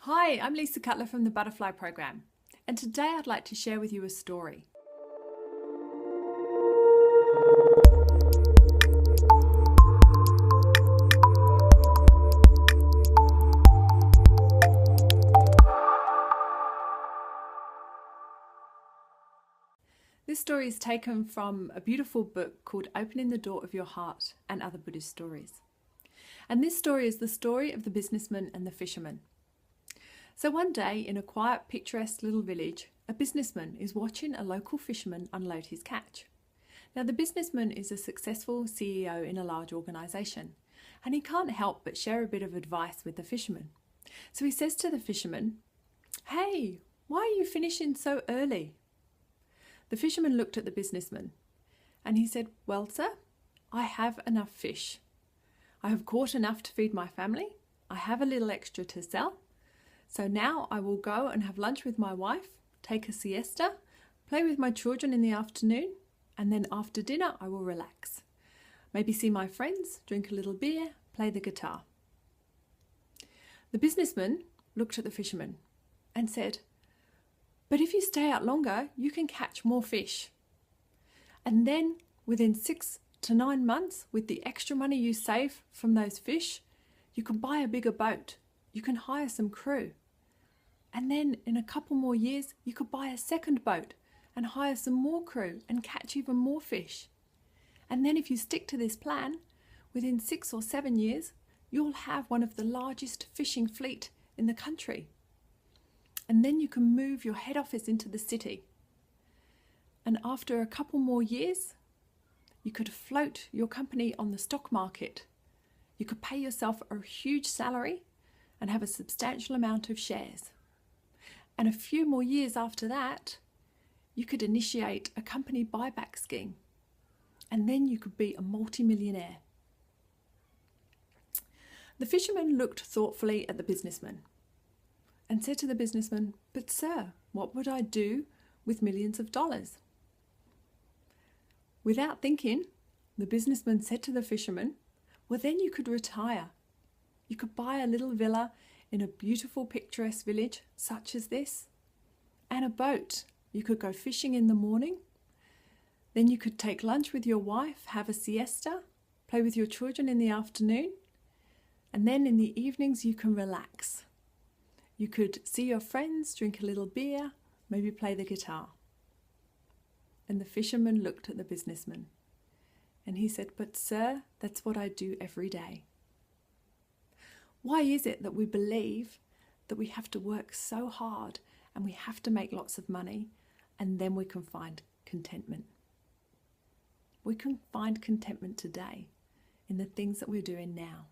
Hi, I'm Lisa Cutler from the Butterfly Program, and today I'd like to share with you a story. This story is taken from a beautiful book called Opening the Door of Your Heart and Other Buddhist Stories. And this story is the story of the businessman and the fisherman. So one day, in a quiet, picturesque little village, a businessman is watching a local fisherman unload his catch. Now, the businessman is a successful CEO in a large organisation, and he can't help but share a bit of advice with the fisherman. So he says to the fisherman, "Hey, why are you finishing so early?" The fisherman looked at the businessman, and he said, "Well, sir, I have enough fish. I have caught enough to feed my family. I have a little extra to sell. So now I will go and have lunch with my wife, take a siesta, play with my children in the afternoon, and then after dinner I will relax. Maybe see my friends, drink a little beer, play the guitar." The businessman looked at the fisherman and said, "But if you stay out longer, you can catch more fish. And then within 6 to 9 months, with the extra money you save from those fish, you can buy a bigger boat. You can hire some crew. And then in a couple more years, you could buy a second boat and hire some more crew and catch even more fish. And then if you stick to this plan, within 6 or 7 years, you'll have one of the largest fishing fleet in the country. And then you can move your head office into the city. And after a couple more years, you could float your company on the stock market. You could pay yourself a huge salary and have a substantial amount of shares. And a few more years after that, you could initiate a company buyback scheme. And then you could be a multi-millionaire." The fisherman looked thoughtfully at the businessman and said to the businessman, "But sir, what would I do with millions of dollars?" Without thinking, the businessman said to the fisherman, "Well, then you could retire. You could buy a little villa in a beautiful, picturesque village such as this, and a boat. You could go fishing in the morning. Then you could take lunch with your wife, have a siesta, play with your children in the afternoon, and then in the evenings you can relax. You could see your friends, drink a little beer, maybe play the guitar." And the fisherman looked at the businessman and he said, "But sir, that's what I do every day." Why is it that we believe that we have to work so hard and we have to make lots of money and then we can find contentment? We can find contentment today in the things that we're doing now.